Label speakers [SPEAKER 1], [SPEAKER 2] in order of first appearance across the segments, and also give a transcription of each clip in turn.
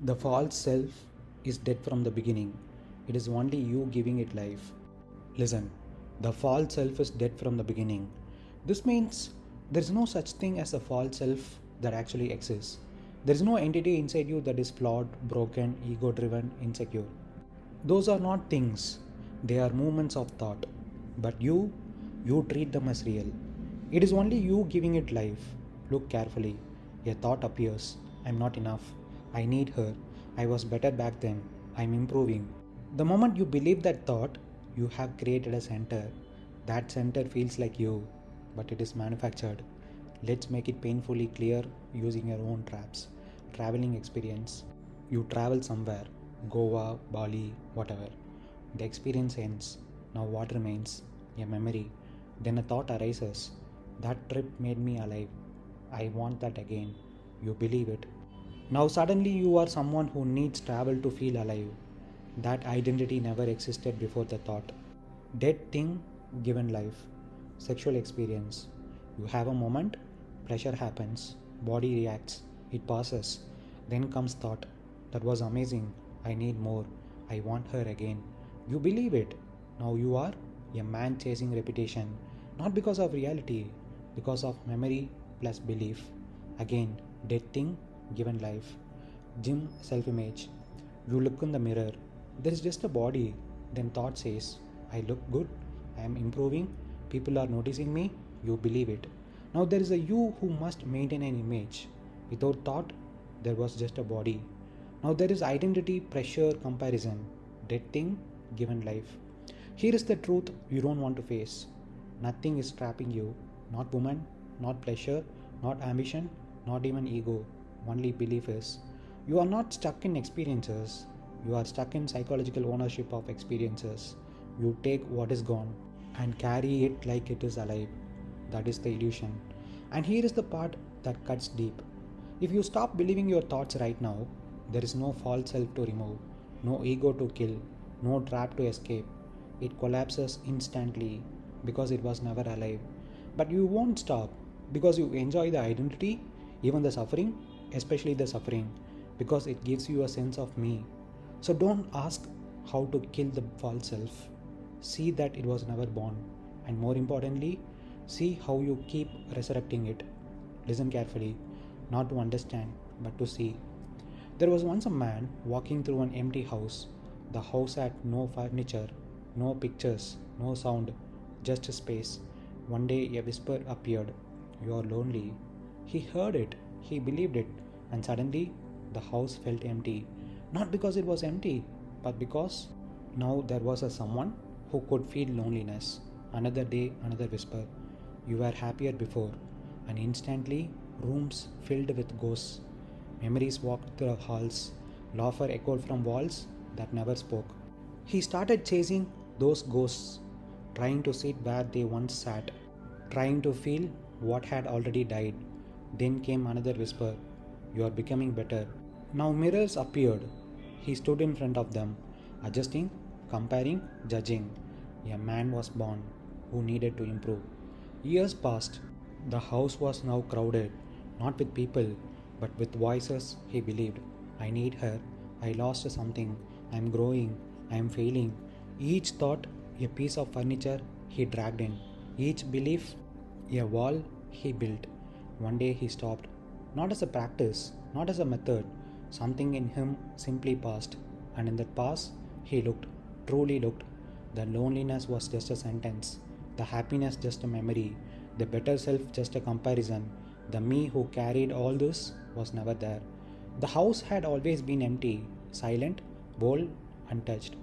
[SPEAKER 1] The false self is dead from the beginning. It is only you giving it life. Listen, the false self is dead from the beginning. This means there is no such thing as a false self that actually exists. There is no entity inside you that is flawed, broken, ego driven, insecure. Those are not things, they are movements of thought. But you treat them as real. It is only you giving it life. Look carefully. A thought appears. I'm not enough. I need her. I was better back then. I'm improving. The moment you believe that thought, you have created a center. That center feels like you, but it is manufactured. Let's make it painfully clear using your own traps. Traveling experience. You travel somewhere, Goa, Bali, whatever. The experience ends. Now what remains? A memory. Then a thought arises. That trip made me alive. I want that again. You believe it. Now suddenly you are someone who needs travel to feel alive. That identity never existed before the thought. Dead thing given life. Sexual experience. You have a moment, pressure happens, body reacts, it passes. Then comes thought. That was amazing. I need more. I want her again. You believe it. Now you are a man chasing reputation. Not because of reality, because of memory plus belief. Again, dead thing given life. Gym self image. You look in the mirror. There is just a body. Then thought says, I look good. I am improving. People are noticing me. You believe it. Now there is a you who must maintain an image. Without thought, there was just a body. Now there is identity, pressure, comparison. Dead thing given life. Here is the truth you don't want to face. Nothing is trapping you. Not woman, not pleasure, not ambition, not even ego. Only belief is. You are not stuck in experiences. You are stuck in psychological ownership of experiences. You take what is gone and carry it like it is alive. That is the illusion. And here is the part that cuts deep. If you stop believing your thoughts right now, there is no false self to remove, no ego to kill, no trap to escape. It collapses instantly because it was never alive. But you won't stop because you enjoy the identity, even the suffering, especially the suffering, because it gives you a sense of me. So don't ask how to kill the false self. See that it was never born. And more importantly, see how you keep resurrecting it. Listen carefully, not to understand, but to see. There was once a man walking through an empty house. The house had no furniture, no pictures, no sound, just a space. One day a whisper appeared. You are lonely. He heard it, he believed it, and suddenly the house felt empty. Not because it was empty, but because now there was a someone who could feel loneliness. Another day, another whisper. You were happier before, and instantly rooms filled with ghosts. Memories walked the halls, laughter echoed from walls that never spoke. He started chasing those ghosts, trying to sit where they once sat, trying to feel what had already died. Then came another whisper. You are becoming better. Now mirrors appeared. He stood in front of them, adjusting, comparing, judging. A man was born who needed to improve. Years passed. The house was now crowded, not with people, but with voices he believed. I need her. I lost something. I am growing. I am failing. Each thought, a piece of furniture he dragged in. Each belief, a wall he built. One day he stopped. Not as a practice, not as a method. Something in him simply passed. And in that pass, he looked, truly looked. The loneliness was just a sentence. The happiness just a memory. The better self just a comparison. The me who carried all this was never there. The house had always been empty, silent, bold, untouched.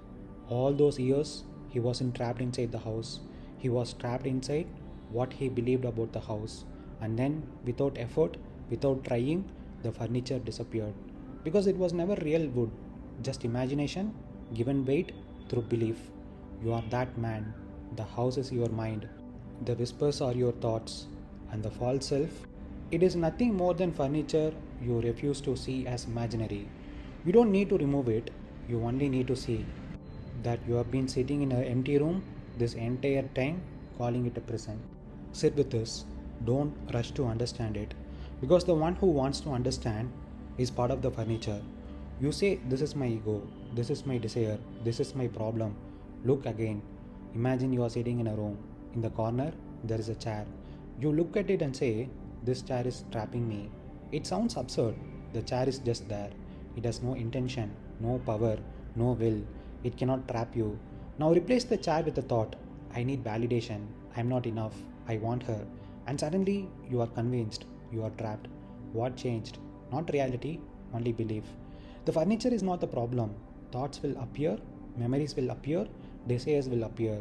[SPEAKER 1] All those years, he wasn't trapped inside the house. He was trapped inside what he believed about the house. And then, without effort, without trying, the furniture disappeared. Because it was never real wood, just imagination given weight through belief. You are that man. The house is your mind. The whispers are your thoughts. And the false self, it is nothing more than furniture you refuse to see as imaginary. You don't need to remove it, you only need to see that you have been sitting in an empty room this entire time, calling it a prison. Sit with this, don't rush to understand it, because the one who wants to understand is part of the furniture. You say, "This is my ego, this is my desire, this is my problem." Look again. Imagine you are sitting in a room. In the corner, there is a chair. You look at it and say, "This chair is trapping me." It sounds absurd. The chair is just there. It has no intention, no power, no will. It cannot trap you. Now replace the chair with the thought, "I need validation. I am not enough. I want her." And suddenly you are convinced you are trapped. What changed? Not reality, only belief. The furniture is not the problem. Thoughts will appear, memories will appear, desires will appear,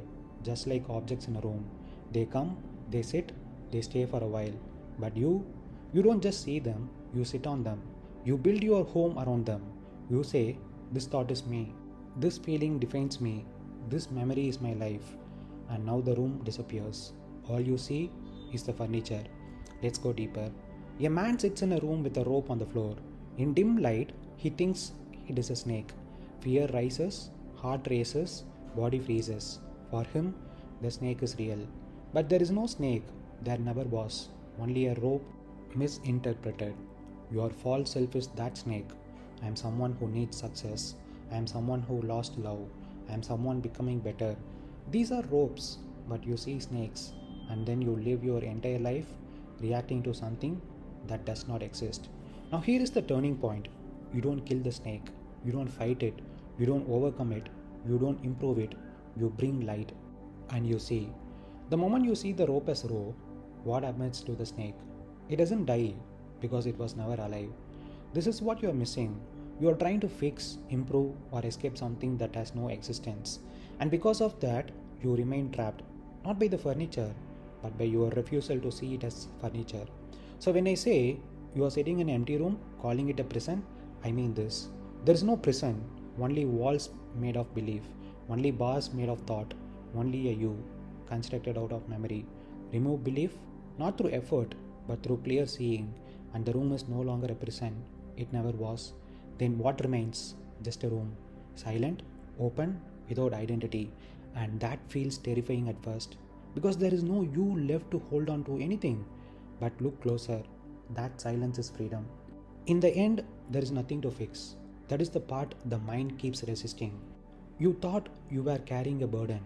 [SPEAKER 1] just like objects in a room. They come, they sit, they stay for a while. But you don't just see them, you sit on them. You build your home around them. You say, "This thought is me. This feeling defines me. This memory is my life." And now the room disappears. All you see is the furniture. Let's go deeper. A man sits in a room with a rope on the floor. In dim light, he thinks it is a snake. Fear rises, heart races, body freezes. For him, the snake is real. But there is no snake, there never was. Only a rope misinterpreted. Your false self is that snake. I am someone who needs success. I am someone who lost love. I am someone becoming better. These are ropes, but you see snakes, and then you live your entire life reacting to something that does not exist. Now, here is the turning point. You don't kill the snake, you don't fight it, you don't overcome it, you don't improve it, you bring light and you see. The moment you see the rope as rope, what happens to the snake? It doesn't die because it was never alive. This is what you are missing. You are trying to fix, improve, or escape something that has no existence. And because of that, you remain trapped, not by the furniture, but by your refusal to see it as furniture. So when I say you are sitting in an empty room, calling it a prison, I mean this. There is no prison, only walls made of belief, only bars made of thought, only a you constructed out of memory. Remove belief, not through effort, but through clear seeing, and the room is no longer a prison. It never was. Then what remains? Just a room, silent, open, without identity. And that feels terrifying at first, because there is no you left to hold on to anything. But look closer. That silence is freedom. In the end, there is nothing to fix. That is the part the mind keeps resisting. You thought you were carrying a burden,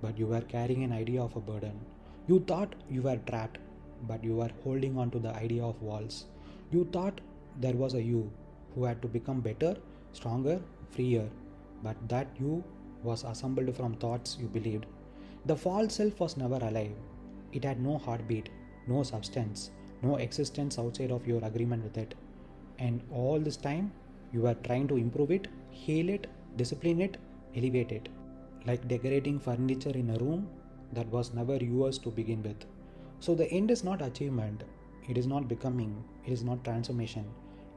[SPEAKER 1] but you were carrying an idea of a burden. You thought you were trapped, but you were holding on to the idea of walls. You thought there was a you who had to become better, stronger, freer, but that you was assembled from thoughts you believed. The false self was never alive. It had no heartbeat, no substance, no existence outside of your agreement with it. And all this time, you were trying to improve it, heal it, discipline it, elevate it. Like decorating furniture in a room that was never yours to begin with. So the end is not achievement, it is not becoming, it is not transformation.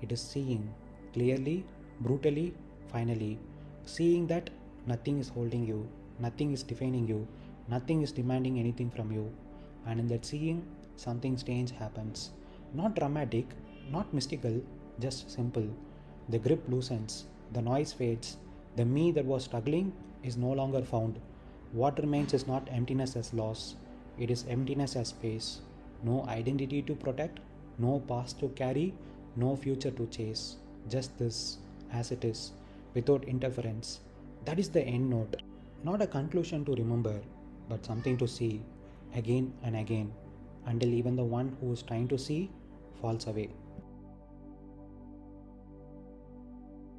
[SPEAKER 1] It is seeing clearly, brutally, finally. Seeing that nothing is holding you, nothing is defining you, nothing is demanding anything from you. And in that seeing, something strange happens. Not dramatic, not mystical, just simple. The grip loosens, the noise fades, the me that was struggling is no longer found. What remains is not emptiness as loss, it is emptiness as space. No identity to protect, no past to carry, no future to chase. Just this, as it is, without interference. That is the end note. Not a conclusion to remember, but something to see again and again, until even the one who is trying to see falls away.